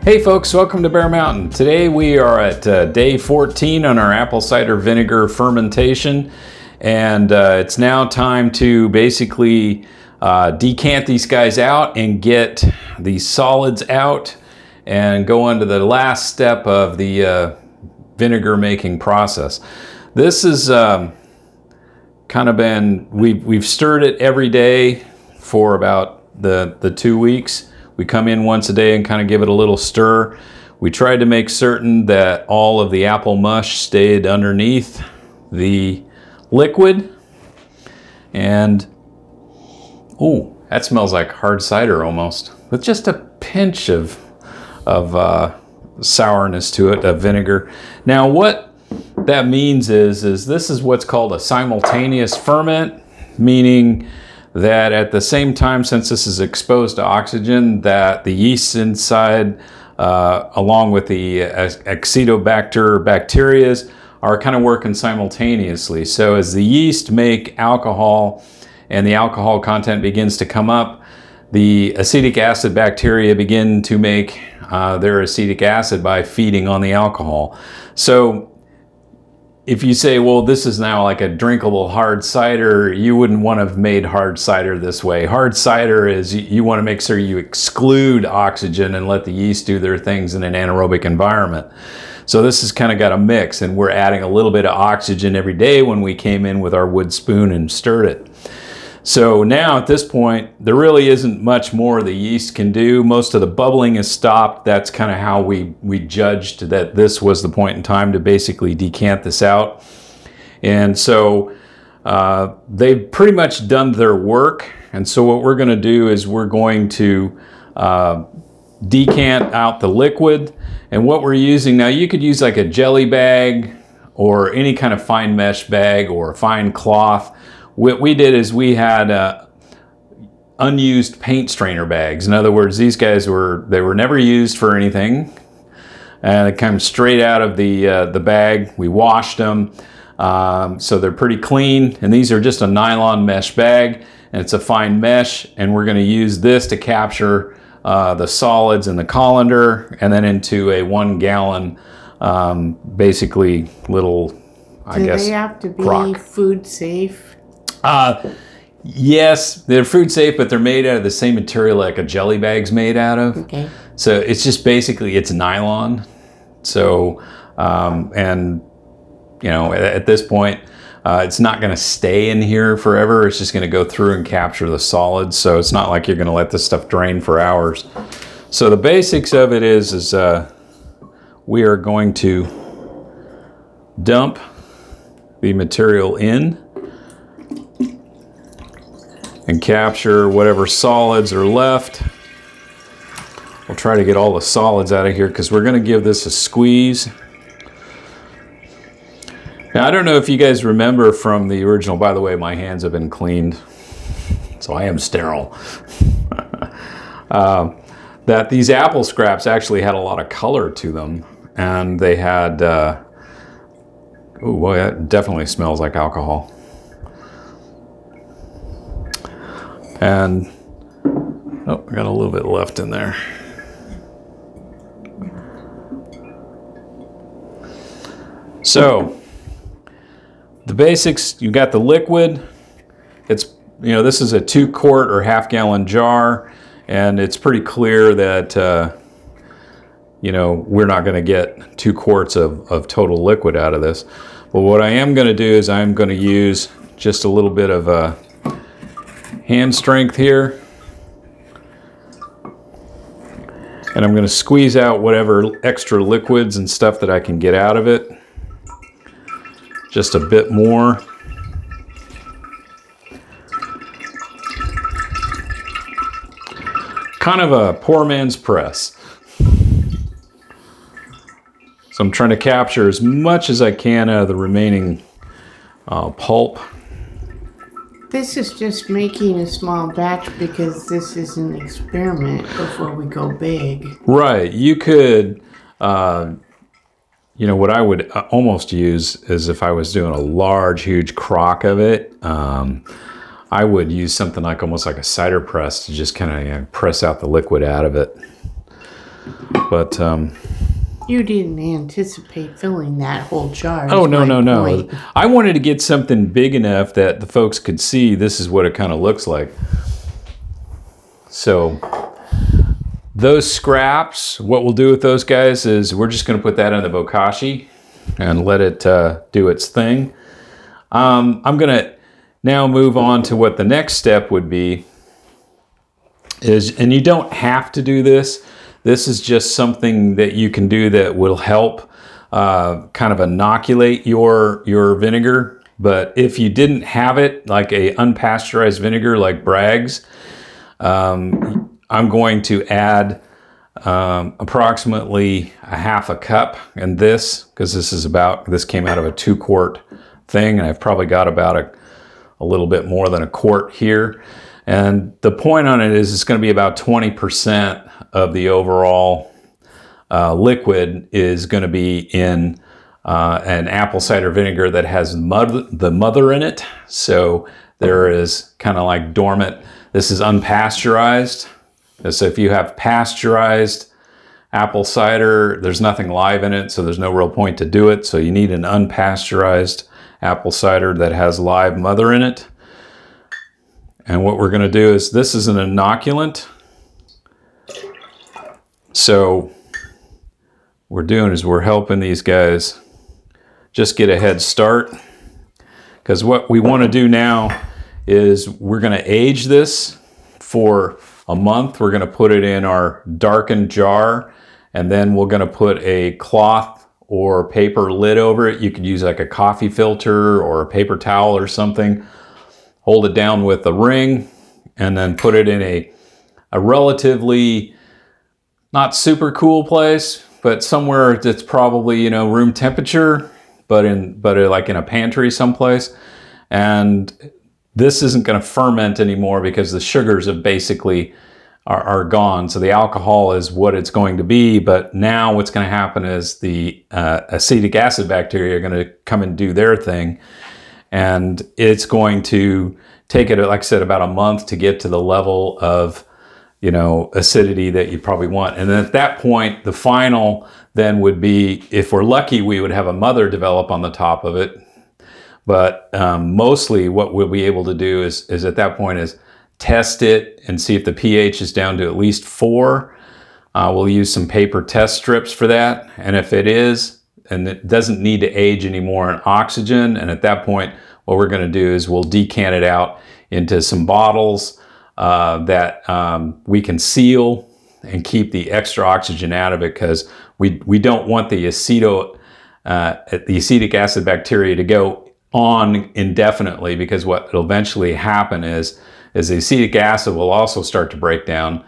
Hey folks, welcome to Bear Mountain. Today we are at day 14 on our apple cider vinegar fermentation, and it's now time to basically decant these guys out and get the solids out and go on to the last step of the vinegar making process. This is kind of been, we've stirred it every day for about the 2 weeks. We come in once a day and kind of give it a little stir. We tried to make certain that all of the apple mush stayed underneath the liquid. And, oh, that smells like hard cider almost, with just a pinch of sourness to it, of vinegar. Now what that means is this is what's called a simultaneous ferment, meaning that at the same time, since this is exposed to oxygen, that the yeast inside, along with the acetobacter bacteria, are kind of working simultaneously. So as the yeast make alcohol and the alcohol content begins to come up, the acetic acid bacteria begin to make their acetic acid by feeding on the alcohol. So if you say, well, this is now like a drinkable hard cider, you wouldn't want to have made hard cider this way. Hard cider is, you want to make sure you exclude oxygen and let the yeast do their things in an anaerobic environment. So this has kind of got a mix, and we're adding a little bit of oxygen every day when we came in with our wood spoon and stirred it. So now at this point, there really isn't much more the yeast can do. Most of the bubbling is stopped. That's kind of how we judged that this was the point in time to basically decant this out. And so they've pretty much done their work. And so what we're going to do is we're going to decant out the liquid. And what we're using now, you could use like a jelly bag or any kind of fine mesh bag or a fine cloth. What we did is we had unused paint strainer bags. In other words, these guys were never used for anything, and they come straight out of the bag. We washed them, so they're pretty clean. And these are just a nylon mesh bag, and it's a fine mesh. And we're going to use this to capture the solids in the colander, and then into a 1 gallon, basically little, I guess, do they have to be crock. Food safe? Yes, they're food safe, but they're made out of the same material like a jelly bag's made out of. Okay. So it's just basically, it's nylon. So, and you know, at this point, it's not going to stay in here forever. It's just going to go through and capture the solids. So it's not like you're going to let this stuff drain for hours. So the basics of it is we are going to dump the material in and capture whatever solids are left. We'll try to get all the solids out of here because we're going to give this a squeeze. Now, I don't know if you guys remember from the original, by the way, my hands have been cleaned, so I am sterile. That these apple scraps actually had a lot of color to them, and they had, oh boy, that definitely smells like alcohol. And, oh, I got a little bit left in there. So, the basics, you got the liquid. It's, you know, this is a 2-quart or half-gallon jar, and it's pretty clear that, you know, we're not going to get 2 quarts of total liquid out of this. But what I am going to do is I'm going to use just a little bit of hand strength here, and I'm going to squeeze out whatever extra liquids and stuff that I can get out of it, just a bit more. Kind of a poor man's press. So I'm trying to capture as much as I can out of the remaining pulp. This is just making a small batch because this is an experiment before we go big. Right. You could, you know, what I would almost use is if I was doing a large, huge crock of it, I would use something like almost like a cider press to just kind of, you know, press out the liquid out of it. But you didn't anticipate filling that whole jar. oh, no. I wanted to get something big enough that the folks could see this is what it kind of looks like. So those scraps, what we'll do with those guys is we're just going to put that in the bokashi and let it do its thing. I'm going to now move on to what the next step would be is, and you don't have to do this. This is just something that you can do that will help kind of inoculate your vinegar. But if you didn't have it, like a unpasteurized vinegar like Bragg's, I'm going to add approximately a half a cup in this, because this came out of a 2-quart thing, and I've probably got about a little bit more than a quart here. And the point on it is it's going to be about 20% of the overall liquid is going to be in an apple cider vinegar that has the mother in it. So there is kind of like dormant. This is unpasteurized. So if you have pasteurized apple cider, there's nothing live in it, so there's no real point to do it. So you need an unpasteurized apple cider that has live mother in it. And what we're going to do is, this is an inoculant. So what we're doing is we're helping these guys just get a head start. Because what we want to do now is we're going to age this for a month. We're going to put it in our darkened jar, and then we're going to put a cloth or paper lid over it. You could use like a coffee filter or a paper towel or something. Hold it down with a ring, and then put it in a relatively not super cool place, but somewhere that's probably, room temperature, but like in a pantry someplace. And this isn't going to ferment anymore because the sugars have basically are gone. So the alcohol is what it's going to be, but now what's going to happen is the acetic acid bacteria are going to come and do their thing. And it's going to take it, like I said, about a month to get to the level of, acidity that you probably want. And then at that point, the final then would be, if we're lucky, we would have a mother develop on the top of it. But mostly what we'll be able to do is at that point is test it and see if the pH is down to at least 4. We'll use some paper test strips for that. And if it is, and it doesn't need to age anymore in oxygen, and at that point, what we're going to do is we'll decant it out into some bottles that we can seal and keep the extra oxygen out of it, because we don't want the acetic acid bacteria to go on indefinitely, because what will eventually happen is the acetic acid will also start to break down,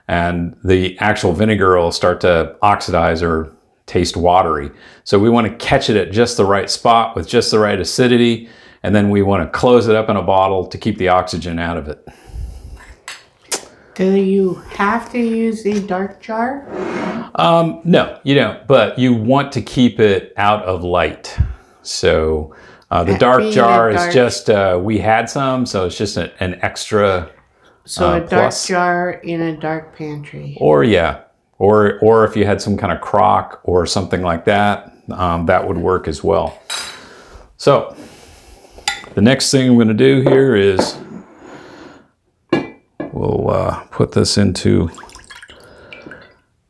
and the actual vinegar will start to oxidize or taste watery. So we want to catch it at just the right spot with just the right acidity, and then we want to close it up in a bottle to keep the oxygen out of it. Do you have to use a dark jar? No, you don't, but you want to keep it out of light. So the dark jar is just, we had some, so it's just an extra So a dark jar in a dark pantry. Or yeah, or if you had some kind of crock or something like that, that would work as well. So the next thing I'm going to do here is we'll put this into,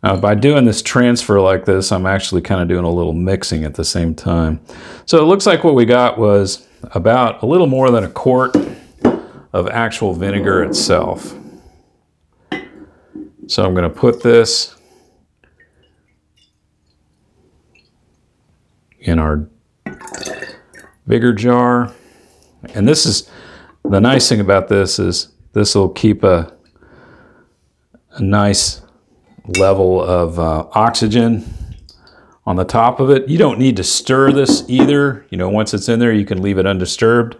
by doing this transfer like this, I'm actually kind of doing a little mixing at the same time. So it looks like what we got was about a little more than a quart of actual vinegar itself. So I'm going to put this in our bigger jar. And this is, the nice thing about this is this will keep a nice level of oxygen on the top of it. You don't need to stir this either. Once it's in there, you can leave it undisturbed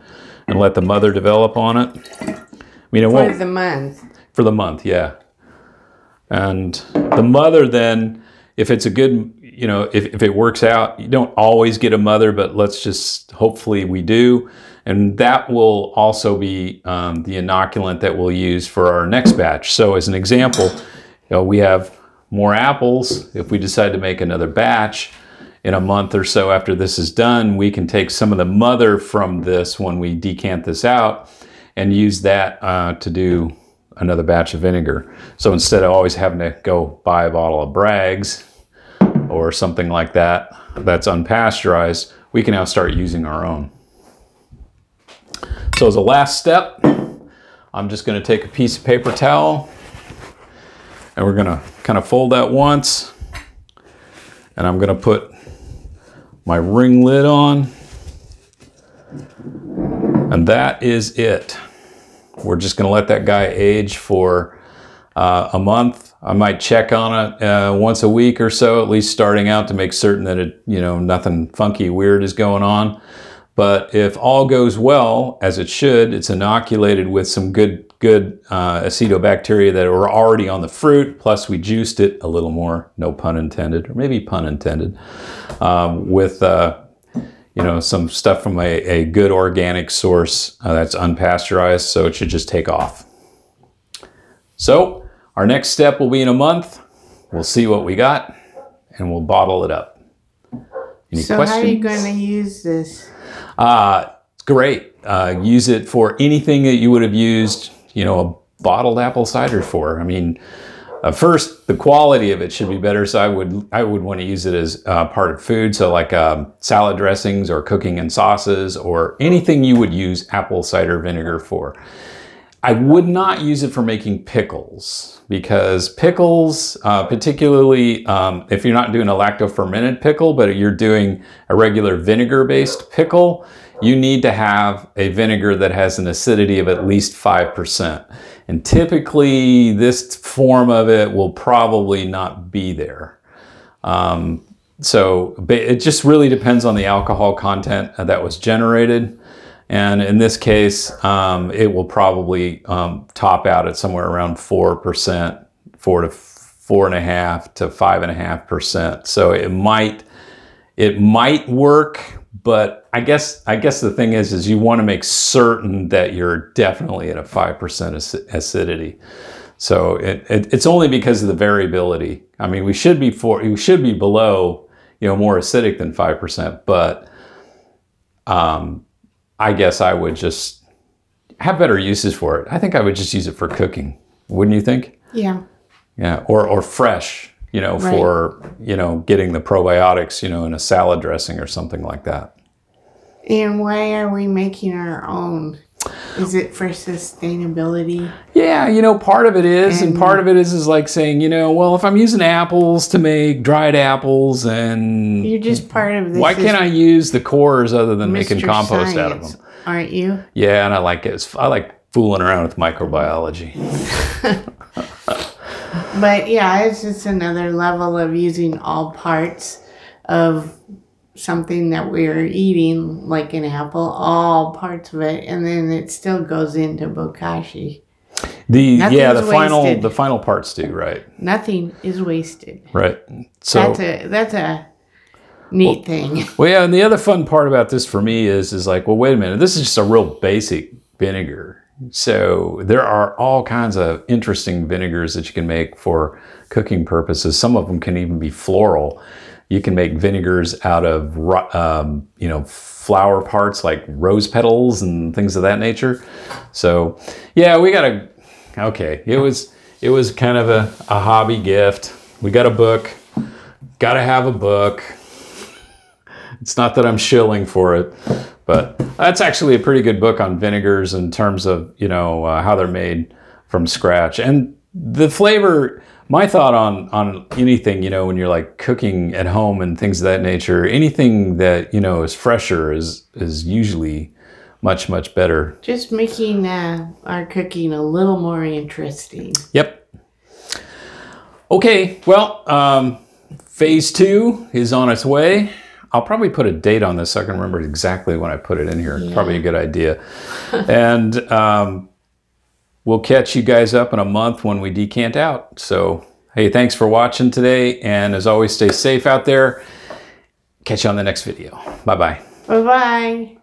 and let the mother develop on it. I mean, it won't, for the month. For the month, yeah. And the mother then, if it's a good, if it works out, you don't always get a mother, but let's just, hopefully we do. And that will also be the inoculant that we'll use for our next batch. So as an example, we have more apples, if we decide to make another batch in a month or so after this is done, we can take some of the mother from this when we decant this out and use that to do another batch of vinegar. So instead of always having to go buy a bottle of Bragg's or something like that that's unpasteurized, we can now start using our own. So as a last step, I'm just going to take a piece of paper towel and we're going to kind of fold that once, and I'm going to put my ring lid on, and that is it. We're just going to let that guy age for a month. I might check on it once a week or so, at least starting out, to make certain that it, nothing funky weird is going on. But if all goes well, as it should, it's inoculated with some good acetobacteria that were already on the fruit, plus we juiced it a little more, no pun intended, or maybe pun intended, with some stuff from a good organic source that's unpasteurized, so it should just take off. So our next step will be in a month. We'll see what we got, and we'll bottle it up. Any questions? How are you going to use this? It's great. Use it for anything that you would have used, a bottled apple cider for. I mean, first, the quality of it should be better, so I would want to use it as part of food, so like salad dressings or cooking in sauces or anything you would use apple cider vinegar for. I would not use it for making pickles, because pickles, particularly if you're not doing a lacto-fermented pickle, but you're doing a regular vinegar-based pickle, you need to have a vinegar that has an acidity of at least 5%. And typically this form of it will probably not be there. So it just really depends on the alcohol content that was generated. And in this case, it will probably top out at somewhere around 4%, 4 to 4.5 to 5.5%. So it might work, but I guess the thing is you want to make certain that you're definitely at a 5% acidity. So it's only because of the variability. I mean, we should be below, more acidic than 5%, but I guess I would just have better uses for it. I think I would just use it for cooking. Wouldn't you think? Yeah. Yeah, or fresh, right, for, getting the probiotics, in a salad dressing or something like that. And why are we making our own? Is it for sustainability? Yeah, part of it is, and part of it is like saying, well, if I'm using apples to make dried apples, and you're just part of this. Why can't I use the cores other than making compost out of them? Aren't you? Yeah, and I like it. I like fooling around with microbiology. But yeah, it's just another level of using all parts of something that we're eating, like an apple, all parts of it, and then it still goes into bokashi. The final parts do, right? Nothing is wasted. Right. So that's a neat thing. Well, yeah, and the other fun part about this for me is like, well, wait a minute, this is just a real basic vinegar. So there are all kinds of interesting vinegars that you can make for cooking purposes. Some of them can even be floral. You can make vinegars out of, flower parts like rose petals and things of that nature. So, yeah, it was kind of a hobby gift. We got a book. Got to have a book. It's not that I'm shilling for it, but that's actually a pretty good book on vinegars in terms of, how they're made from scratch. And the flavor, my thought on anything, when you're like cooking at home and things of that nature, anything that, is fresher is usually much, much better. Just making our cooking a little more interesting. Yep. Okay, well, phase 2 is on its way. I'll probably put a date on this so I can remember exactly when I put it in here. Yeah. Probably a good idea. And we'll catch you guys up in a month when we decant out. So, hey, thanks for watching today. And as always, stay safe out there. Catch you on the next video. Bye-bye. Bye-bye.